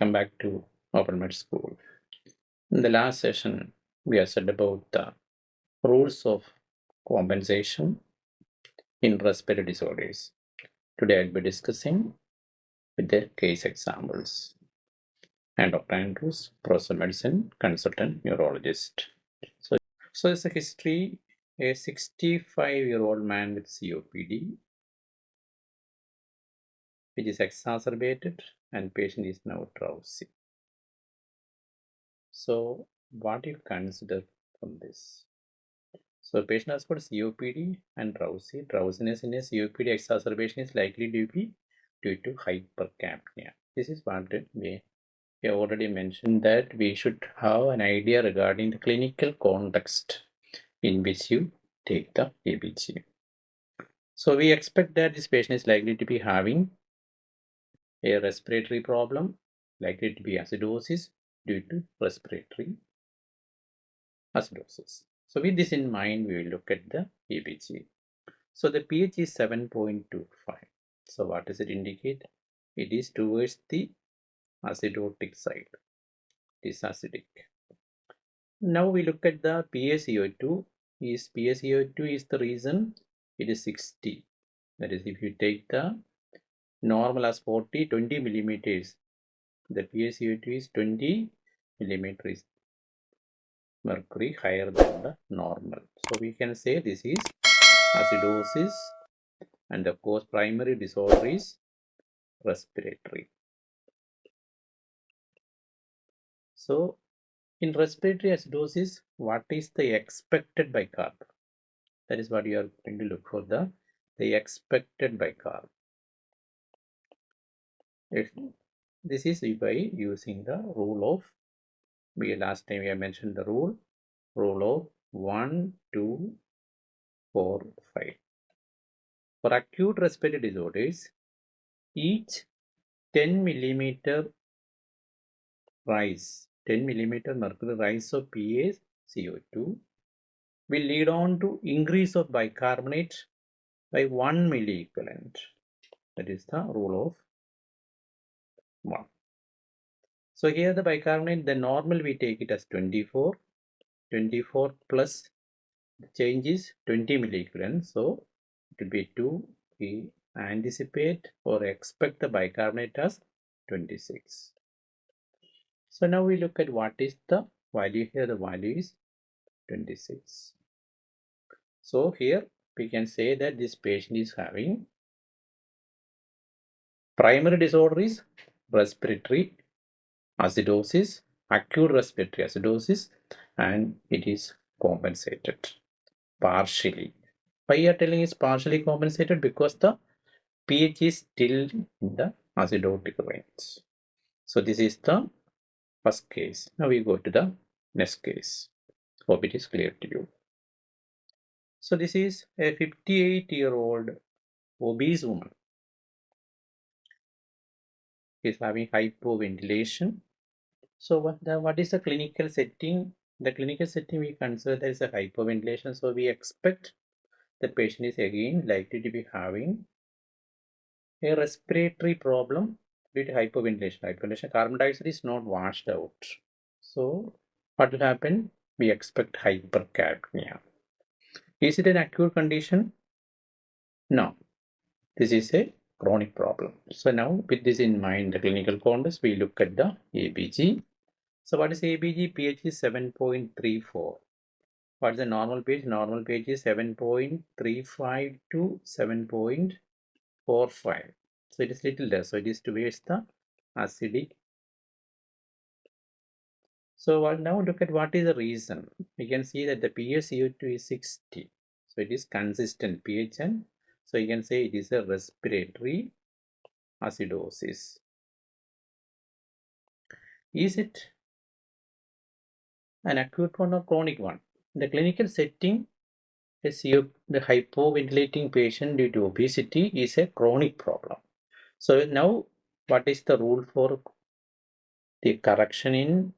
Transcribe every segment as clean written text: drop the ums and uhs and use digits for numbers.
Welcome back to Open Med School. In the last session, we have said about the rules of compensation in respiratory disorders. Today, I'll be discussing with the case examples. And Dr. Andrews, Professor of Medicine, consultant neurologist. So it's a history. A 65-year-old man with COPD, which is exacerbated, and patient is now drowsy. So, what do you consider from this? So, patient has got COPD and drowsy. Drowsiness in a COPD exacerbation is likely to be due to hypercapnia. This is what we have already mentioned, that we should have an idea regarding the clinical context in which you take the ABG. So, we expect that this patient is likely to be having a respiratory problem, likely to be acidosis due to respiratory acidosis. So with this in mind, we will look at the ABG. So the pH is 7.25. So what does it indicate? It is towards the acidotic side. It is acidic. Now we look at the PaCO₂. PaCO₂ is the reason it is 60. That is, if you take the normal as 40, 20 millimeters, the PaCO₂ is 20 millimeters mercury higher than the normal. So we can say this is acidosis, and of course primary disorder is respiratory. So in respiratory acidosis, what is the expected bicarb? That is what you are going to look for, the expected bicarb. This is by using the rule of, last time we have mentioned the rule of 1, 2, 4, 5. For acute respiratory disorders, each 10 millimeter rise, 10 millimeter mercury rise of PaCO₂ will lead on to increase of bicarbonate by 1 milliequivalent. That is the rule of 1. So here the bicarbonate, the normal we take it as 24. 24 plus the change is 20 milliequivalent. So it will be 2. We anticipate or expect the bicarbonate as 26. So now we look at what is the value here. The value is 26. So here we can say that this patient is having primary disorder is respiratory acidosis, acute respiratory acidosis, and it is compensated partially. Why you are telling is partially compensated? Because the pH is still in the acidotic range. So this is the first case. Now we go to the next case. Hope it is clear to you. So this is a 58-year-old obese woman. Is having hypoventilation. So what is the clinical setting? The clinical setting we consider there is a hypoventilation. So we expect the patient is again likely to be having a respiratory problem due to hypoventilation. Hypoventilation, carbon dioxide is not washed out. So what will happen? We expect hypercapnia. Is it an acute condition? No. This is a chronic problem. So now with this in mind, the clinical context, we look at the ABG. So what is ABG? pH is 7.34. What is the normal pH? Normal pH is 7.35 to 7.45. So it is little less. So it is towards the acidic. So now look at what is the reason. We can see that the PaCO₂ is 60. So it is consistent pH, and so you can say it is a respiratory acidosis. Is it an acute one or chronic one? In the clinical setting, the hypoventilating patient due to obesity is a chronic problem. So now what is the rule for the correction in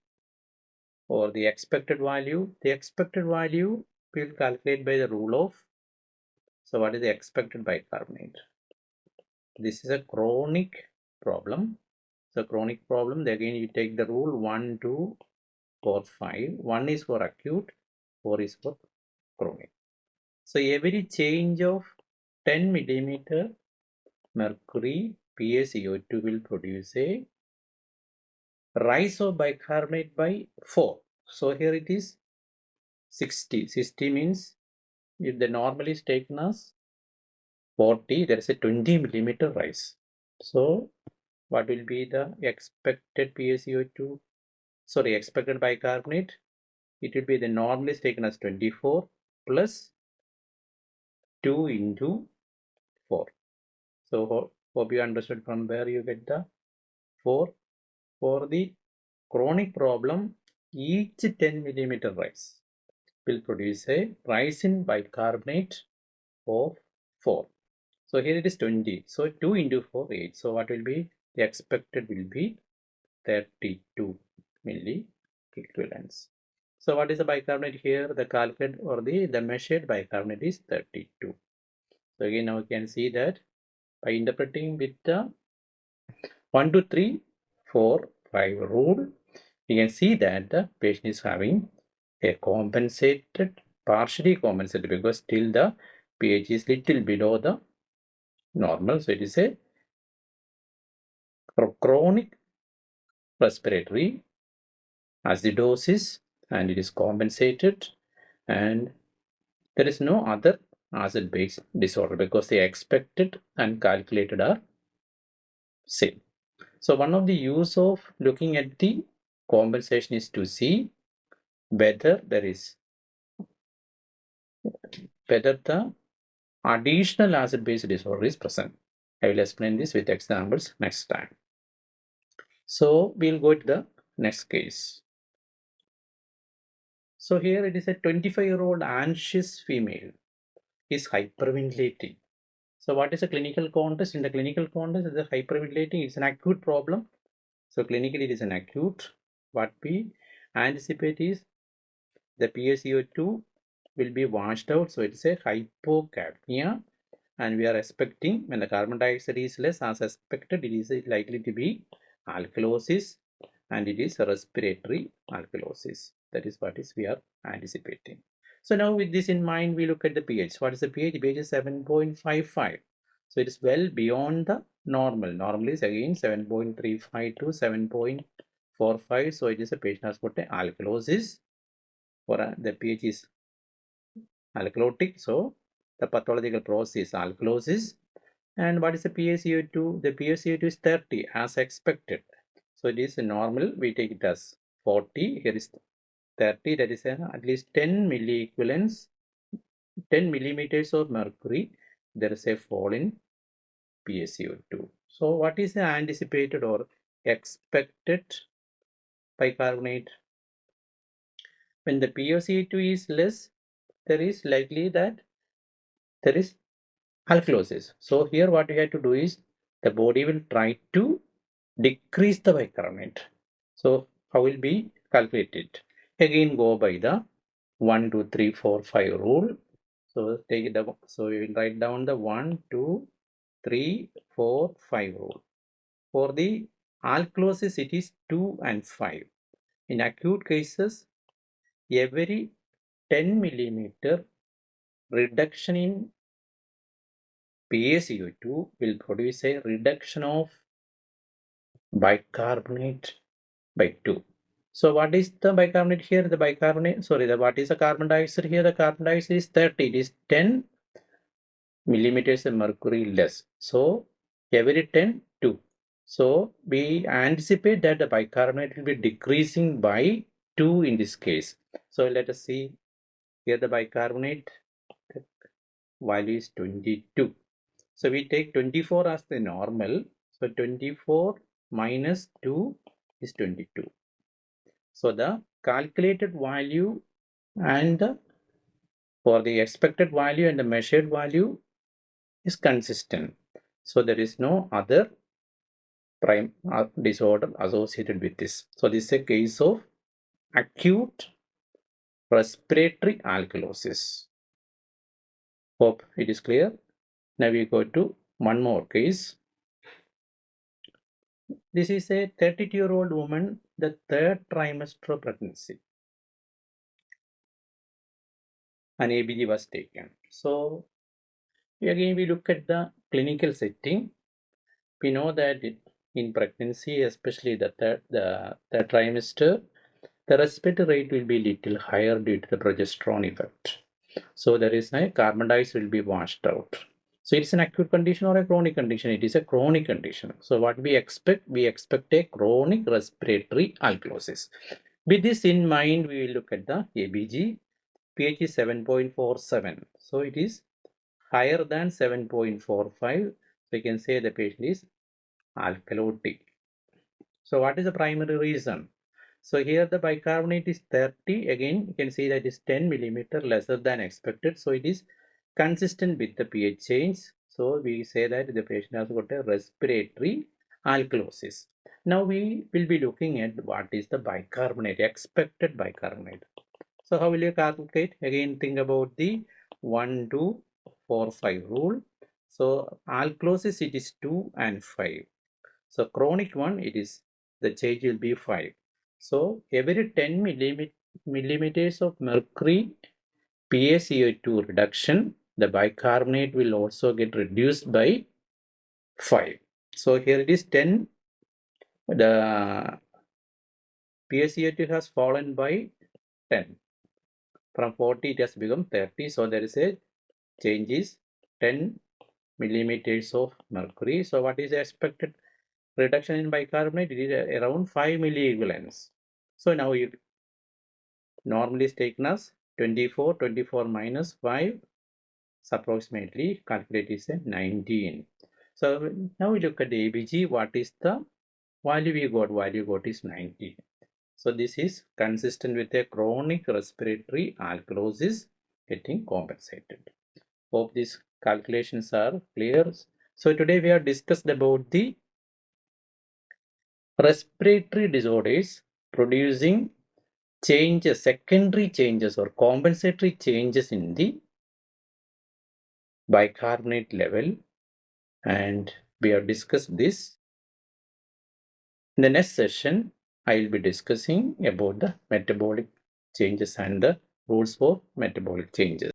or the expected value? The expected value we will calculate by the rule of, so what is the expected bicarbonate? This is a chronic problem. So chronic problem, again you take the rule 1, 2, 4, 5. 1 is for acute, 4 is for chronic. So every change of 10 millimeter mercury PaCO₂ will produce a rise of bicarbonate by 4. So here it is 60. 60 means if the normal is taken as 40, there is a 20 millimeter rise. So what will be the expected PaCO₂? Sorry, expected bicarbonate? It will be the normal is taken as 24 plus 2 into 4. So hope you understood from where you get the 4. For the chronic problem, each 10 millimeter rise will produce a rise in bicarbonate of 4. So here it is 20. So 2 into 4, 8. So what will be the expected will be 32 milliequivalents. So what is the bicarbonate here? The calculated or the measured bicarbonate is 32. So again now we can see that by interpreting with the 1, 2, 3, 4, 5 rule, you can see that the patient is having a compensated, partially compensated, because still the pH is little below the normal. So it is a chronic respiratory acidosis and it is compensated, and there is no other acid-base disorder because the expected and calculated are same. So one of the use of looking at the compensation is to see whether the additional acid-base disorder is present. I will explain this with examples next time. So we'll go to the next case. So here it is a 25-year-old anxious female is hyperventilating. So what is the clinical context? In the clinical context, the hyperventilating is an acute problem. So clinically it is an acute. What we anticipate is the PaCO₂ will be washed out. So it is a hypocapnia, and we are expecting when the carbon dioxide is less, as expected, it is likely to be alkalosis, and it is a respiratory alkalosis. That is what is we are anticipating. So now with this in mind, we look at the pH. What is the pH? pH is 7.55. So it is well beyond the normal. Normal is again 7.35 to 7.45. So it is a patient has got a alkalosis, or the pH is alkalotic. So the pathological process is alkalosis. And what is the PaCO₂? The PaCO₂ is 30 as expected. So it is normal. We take it as 40. Here is 30. That is at least 10 milliequivalents, 10 millimeters of mercury. There is a fall in PaCO₂. So what is the anticipated or expected bicarbonate? When the PaCO₂ is less, there is likely that there is alkalosis. So here what we have to do is the body will try to decrease the bicarbonate. So how will be calculated? Again go by the 1, 2, 3, 4, 5 rule. So take the we will write down the 1, 2, 3, 4, 5 rule. For the alkalosis it is 2 and 5. In acute cases, every 10 millimeter reduction in PaCO₂ will produce a reduction of bicarbonate by 2. So what is the bicarbonate here? The bicarbonate, sorry, what is the carbon dioxide here? The carbon dioxide is 30. It is 10 millimeters of mercury less. So every 10, 2. So we anticipate that the bicarbonate will be decreasing by 2 in this case. So let us see here the bicarbonate value is 22. So we take 24 as the normal. So 24 minus 2 is 22. So the calculated value and for the expected value and the measured value is consistent. So there is no other prime disorder associated with this. So this is a case of acute respiratory alkalosis. Hope it is clear. Now we go to one more case. This is a 32-year-old woman, the third trimester of pregnancy. An ABG was taken. So again, we look at the clinical setting. We know that in pregnancy, especially the third trimester, the respiratory rate will be little higher due to the progesterone effect. So there is a carbon dioxide will be washed out. So it's an acute condition or a chronic condition. It is a chronic condition. So what we expect a chronic respiratory alkalosis. With this in mind, we will look at the ABG. pH is 7.47. So it is higher than 7.45. So you can say the patient is alkalotic. So what is the primary reason? So here the bicarbonate is 30. Again, you can see that is 10 millimeter lesser than expected. So it is consistent with the pH change. So we say that the patient has got a respiratory alkalosis. Now we will be looking at what is the bicarbonate, expected bicarbonate. So how will you calculate? Again, think about the 1, 2, 4, 5 rule. So alkalosis, it is 2 and 5. So chronic one, it is the change will be 5. So every 10 millimeters of mercury PaCO₂ reduction, the bicarbonate will also get reduced by 5. So here it is 10. The PaCO₂ has fallen by 10. From 40 it has become 30. So there is a change is 10 millimeters of mercury. So what is the expected reduction in bicarbonate? It is around 5 milliequivalents. So now you normally is taken as 24. 24 minus 5 is approximately calculate is a 19. So now we look at the ABG. What is the value we got? Value got is 19. So this is consistent with a chronic respiratory alkalosis getting compensated. Hope these calculations are clear. So today we have discussed about the respiratory disorders producing changes, secondary changes or compensatory changes in the bicarbonate level, and we have discussed this. In the next session, I will be discussing about the metabolic changes and the rules for metabolic changes.